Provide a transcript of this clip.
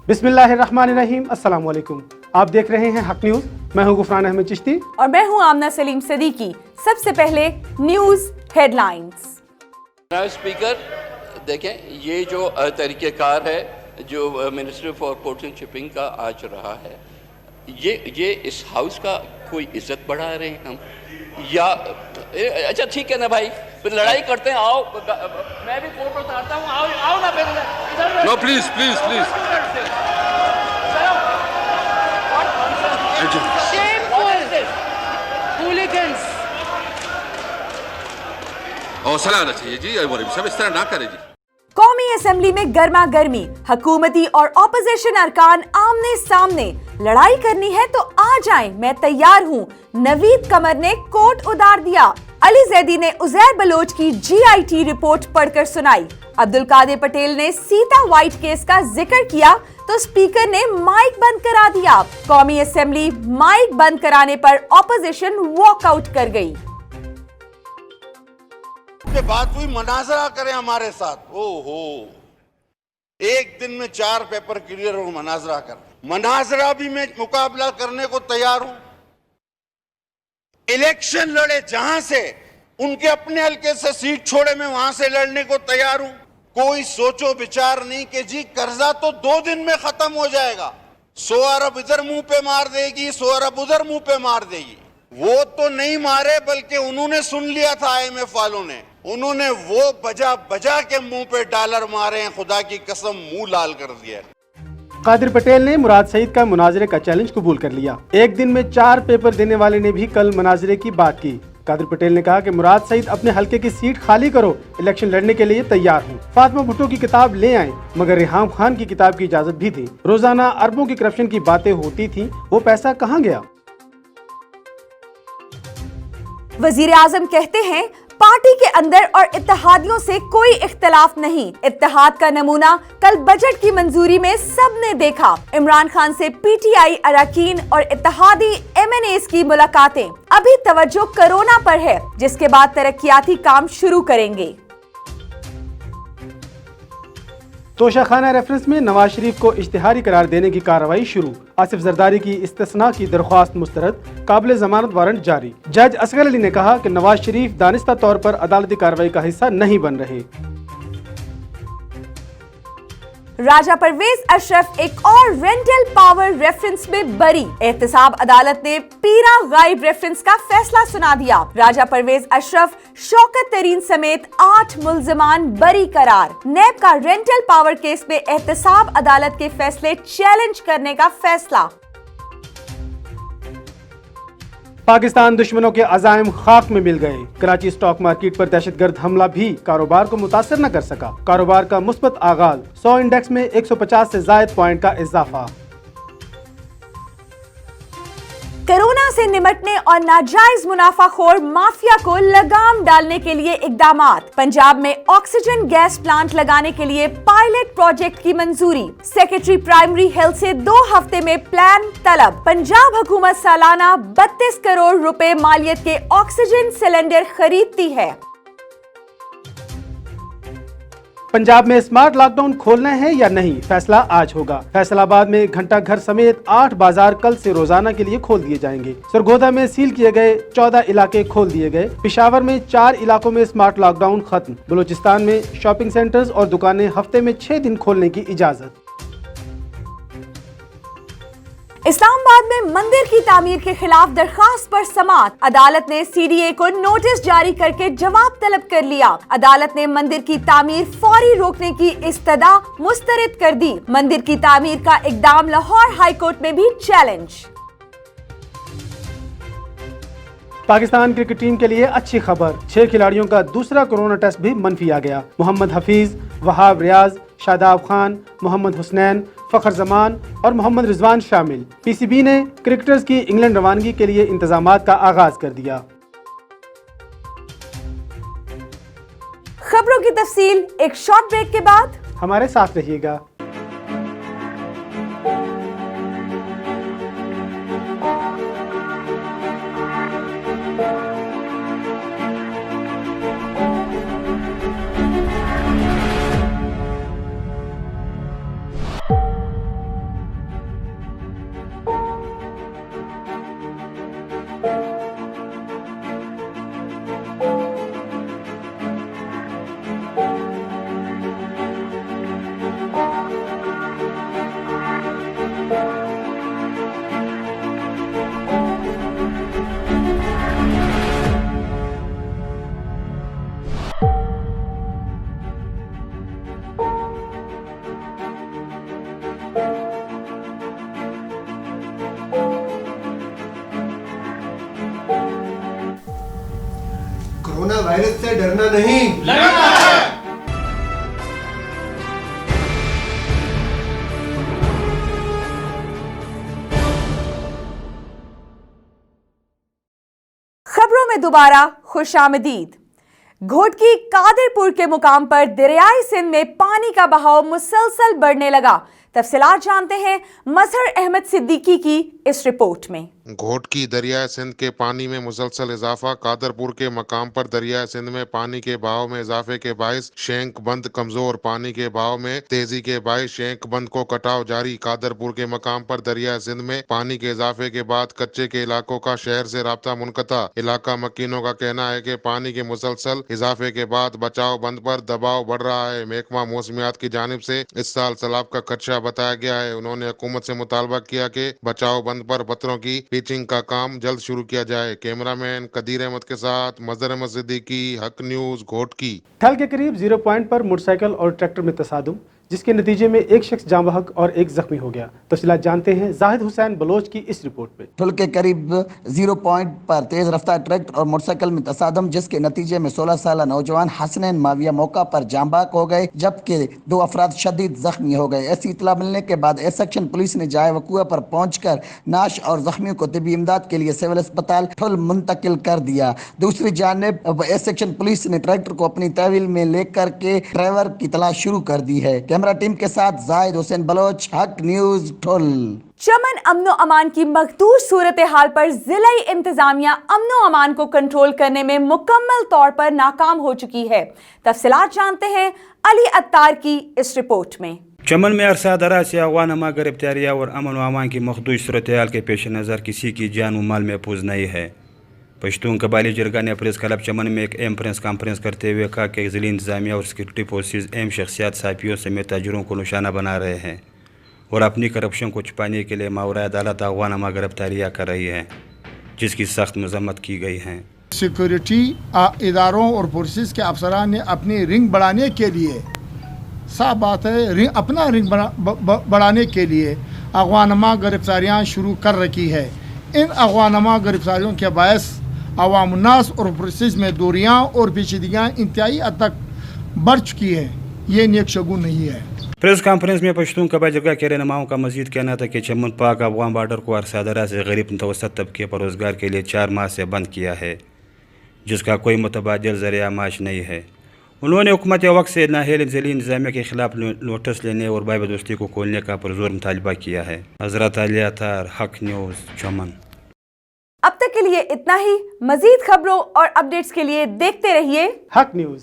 बिस्मिल्लाहिर्रहमानिर्रहीम, अस्सलाम वालेकुम। आप देख रहे हैं हक न्यूज। मैं हूं गुफरान अहमद चिश्ती और मैं हूं आमना सलीम सदीकी। सबसे पहले न्यूज हेडलाइंस। स्पीकर, देखें, ये जो तरीक़ेकार है जो ministry for ports and shipping का आज रहा है, ये इस हाउस का कोई इज्जत बढ़ा रहे हैं हम, या अच्छा ठीक है ना भाई, फिर लड़ाई करते हैं। आओ, मैं भी फोटो उतारता हूँ, आओ ना फिर इधर। No please please please. Hooligans. हौसला आना चाहिए जी, सब इस तरह ना करें जी। कौमी असेंबली में गर्मा गर्मी, हुकूमती और ऑपोजिशन अरकान आमने सामने। लड़ाई करनी है तो आ जाएं, मैं तैयार हूँ। नवीद कमर ने कोट उतार दिया। अली जैदी ने उजैर बलोच की GIT रिपोर्ट पढ़कर सुनाई। अब्दुल कादिर पटेल ने सीता वाइट केस का जिक्र किया तो स्पीकर ने माइक बंद करा दिया। कौमी असेंबली माइक बंद कराने पर ऑपोजिशन वॉकआउट कर गई। बात हुई, मनाजरा करें हमारे साथ। ओहो, एक दिन में 4 पेपर क्लियर हो, मनाजरा कर। मनाजरा भी मैं मुकाबला करने को तैयार हूं। इलेक्शन लड़े जहां से, उनके अपने हल्के से सीट छोड़े, मैं वहां से लड़ने को तैयार हूं। कोई सोचो विचार नहीं कि जी कर्जा तो 2 दिन में खत्म हो जाएगा, 100 अरब इधर मुंह पे मार देगी, 100 अरब उधर मुंह पे मार देगी। वो तो नहीं मारे, बल्कि उन्होंने सुन लिया था IMF वालों ने, उन्होंने वो बजा बजा के मुंह पे डॉलर मारे हैं। खुदा की कसम, मुंह लाल कर दिया। कादिर पटेल ने मुराद सईद का मुनाजरे का चैलेंज कबूल कर लिया। एक दिन में 4 पेपर देने वाले ने भी कल मुनाजरे की बात की। कादिर पटेल ने कहा कि मुराद सईद अपने हल्के की सीट खाली करो, इलेक्शन लड़ने के लिए तैयार हूँ। फातिमा भुट्टो की किताब ले आए, मगर रिहाम खान की किताब की इजाजत भी दी। रोजाना अरबों की करप्शन की बातें होती थी, वो पैसा कहाँ गया? वजीर आजम कहते हैं पार्टी के अंदर और इत्तेहादियों से कोई इख्तलाफ नहीं। इत्तेहाद का नमूना कल बजट की मंजूरी में सबने देखा। इमरान खान से PTI अरकान और इत्तेहादी MNAs की मुलाकातें। अभी तवज्जो कोरोना पर है, जिसके बाद तरक्याती काम शुरू करेंगे। तोशाखाना रेफरेंस में नवाज शरीफ को इश्तिहारी करार देने की कार्रवाई शुरू। आसिफ जरदारी की इस्तिस्ना की दरख्वास्त मुस्तरद, काबिल जमानत वारंट जारी। जज असगर अली ने कहा कि नवाज शरीफ दानिस्ता तौर पर अदालती कार्रवाई का हिस्सा नहीं बन रहे। राजा परवेज अशरफ एक और रेंटल पावर रेफरेंस में बरी। एहतसाब अदालत ने पीरा गायब रेफरेंस का फैसला सुना दिया। राजा परवेज अशरफ, शौकत तरीन समेत 8 मुल्जिमान बरी करार। नैब का रेंटल पावर केस में एहतसाब अदालत के फैसले चैलेंज करने का फैसला। पाकिस्तान दुश्मनों के अज़ाइम खाक में मिल गए। कराची स्टॉक मार्केट पर दहशतगर्द हमला भी कारोबार को मुतासर न कर सका। कारोबार का मुस्बत आगाज, 100 इंडेक्स में 150 से ज़ायद पॉइंट का इजाफा। कोरोना से निपटने और नाजायज मुनाफाखोर माफिया को लगाम डालने के लिए इकदामात। पंजाब में ऑक्सीजन गैस प्लांट लगाने के लिए पायलट प्रोजेक्ट की मंजूरी। सेक्रेटरी प्राइमरी हेल्थ से 2 हफ्ते में प्लान तलब। पंजाब हुकूमत सालाना 32 करोड़ रुपए मालियत के ऑक्सीजन सिलेंडर खरीदती है। पंजाब में स्मार्ट लॉकडाउन खोलना है या नहीं, फैसला आज होगा। फैसलाबाद में घंटा घर समेत 8 बाजार कल से रोजाना के लिए खोल दिए जाएंगे। सरगोदा में सील किए गए 14 इलाके खोल दिए गए। पेशावर में 4 इलाकों में स्मार्ट लॉकडाउन खत्म। बलूचिस्तान में शॉपिंग सेंटर्स और दुकानें हफ्ते में 6 दिन खोलने की इजाजत। इस्लामाबाद में मंदिर की तामीर के खिलाफ दरखास्त पर समाअत। अदालत ने CDA को नोटिस जारी करके जवाब तलब कर लिया। अदालत ने मंदिर की तामीर फौरी रोकने की इस्तदा मुस्तरद कर दी। मंदिर की तामीर का इकदाम लाहौर हाई कोर्ट में भी चैलेंज। पाकिस्तान क्रिकेट टीम के लिए अच्छी खबर, 6 खिलाड़ियों का दूसरा कोरोना टेस्ट भी मनफी आ गया। मोहम्मद हफीज, वहाब रियाज, शादाब खान, मोहम्मद हुसनैन, फखर जमान और मोहम्मद रिजवान शामिल। PCB ने क्रिकेटर्स की इंग्लैंड रवानगी के लिए इंतजामात का आगाज कर दिया। खबरों की तफसील एक शॉर्ट ब्रेक के बाद। हमारे साथ रहिएगा। वायरस से डरना नहीं, लड़ना है। खबरों में दोबारा खुशामदीद। घोटकी कादरपुर के मुकाम पर दरियाई सिंध में पानी का बहाव मुसलसल बढ़ने लगा। तफसीलात जानते हैं मजहर अहमद सिद्दीकी की इस रिपोर्ट में। घोटकी दरियाई सिंध के पानी में मुसलसल इजाफा। कादरपुर के मकाम पर दरियाई सिंध में पानी के बहाव में इजाफे के बायस शेंक बंद कमजोर। पानी के बहाव में तेजी के बायस शेंक बंद को कटाव जारी। कादरपुर के मकाम पर दरियाई सिंध में पानी के इजाफे के बाद कच्चे के इलाकों का शहर से राब्ता मुनक़ता। इलाका मकीनों का कहना है कि पानी के मुसलसल इजाफे के बाद बचाव बंद पर दबाव बढ़ रहा है। महकमा मौसमियात की जानिब से इस साल सैलाब का खदशा बताया गया है। उन्होंने हुकूमत से मुतालबा किया कि बचाव बंद पर पत्थरों की पिचिंग का काम जल्द शुरू किया जाए। कैमरामैन कदीर अहमद के साथ मजहर अहमद सिद्दीकी, हक न्यूज, घोटकी। ठल के करीब 0 पॉइंट पर मोटरसाइकिल और ट्रैक्टर में तसादुम, जिसके नतीजे में एक शख्स जाँ बहक और एक जख्मी हो गया। तफसीलात जानते हैं जाहिद हुसैन बलोच की इस रिपोर्ट में। ठुल के करीब 0 पॉइंट पर तेज रफ्तार ट्रैक्टर और मोटरसाइकिल में तसादम, जिसके नतीजे में 16 साल नौजवान हसनैन माविया मौका पर जाँ बहक हो गए, जबकि 2 अफराद शदीद जख्मी हो गए। ऐसी इतला मिलने के बाद ए सेक्शन पुलिस ने जाए वकुआ पर पहुंचकर नाश और जख्मियों को तिबी इमदाद के लिए सिविल अस्पताल ठुल मुंतकिल कर दिया। दूसरी जानिब ए सेक्शन पुलिस ने ट्रैक्टर को अपनी तहवील में लेकर के ड्राइवर की तलाश शुरू कर दी है। कैमरा टीम के साथ जाहिद हुसैन बलोच, हक न्यूज, ठुल। चमन अमनो अमान की मखदूर सूरत हाल पर जिला इंतजामिया अमनो अमान को कंट्रोल करने में मुकम्मल तौर पर नाकाम हो चुकी है। तफसीलात जानते हैं अली अत्तार की इस रिपोर्ट में। चमन में अरसा दराज से अगवानमा गिरफ्तारियां और अमन व अमान की मखदूर सूरत हाल के पेश नज़र किसी की जान व माल महफूज नहीं है। पश्तून कबायली जरगा ने प्रेस क्लब चमन में एक अहम प्रेस कॉन्फ्रेंस करते हुए कहा कि ज़िला इंतजामिया और सिक्योरिटी फोर्सेज अहम शख्सियात साफियों समेत ताजरों को निशाना बना रहे हैं और अपनी करप्शन को छुपाने के लिए मावरा अदालत अगवानमा गिरफ्तारियाँ कर रही है, जिसकी सख्त मजम्मत की गई है। सिक्योरिटी इदारों और फोर्सेस के अफसरान ने अपनी रिंग बढ़ाने के लिए, साफ बात है, अपना रिंग बढ़ाने के लिए अगवानमा गिरफ्तारियाँ शुरू कर रखी है। इन अगवानमा गिरफ्तारियों के बायस अवामुन्नास और फोर्सेस में दूरियाँ और पेचीदगियाँ इंतहाई हद तक बढ़ चुकी है। ये नेक शगुन नहीं है। प्रेस कॉन्फ्रेंस में पश्तून कबायली जरगा के रहनुमाओं का मजीद कहना था कि चमन पाक अफगान बॉर्डर को अरसादरा से गरीब मुतवस्सत तबके पर रोजगार के लिए 4 माह से बंद किया है, जिसका कोई मुतबादिल ज़रिया माश नहीं है। उन्होंने हुकूमत वक्त से नाहिल ज़िला इंतजामिया के खिलाफ नोटिस लेने और बाब दोस्ती को खोलने का पुरजोर मुतालबा किया है। हजरत अली अत्तार, हक न्यूज़, चमन। अब तक के लिए इतना ही। मजीद खबरों और अपडेट्स के लिए देखते रहिए हक न्यूज़।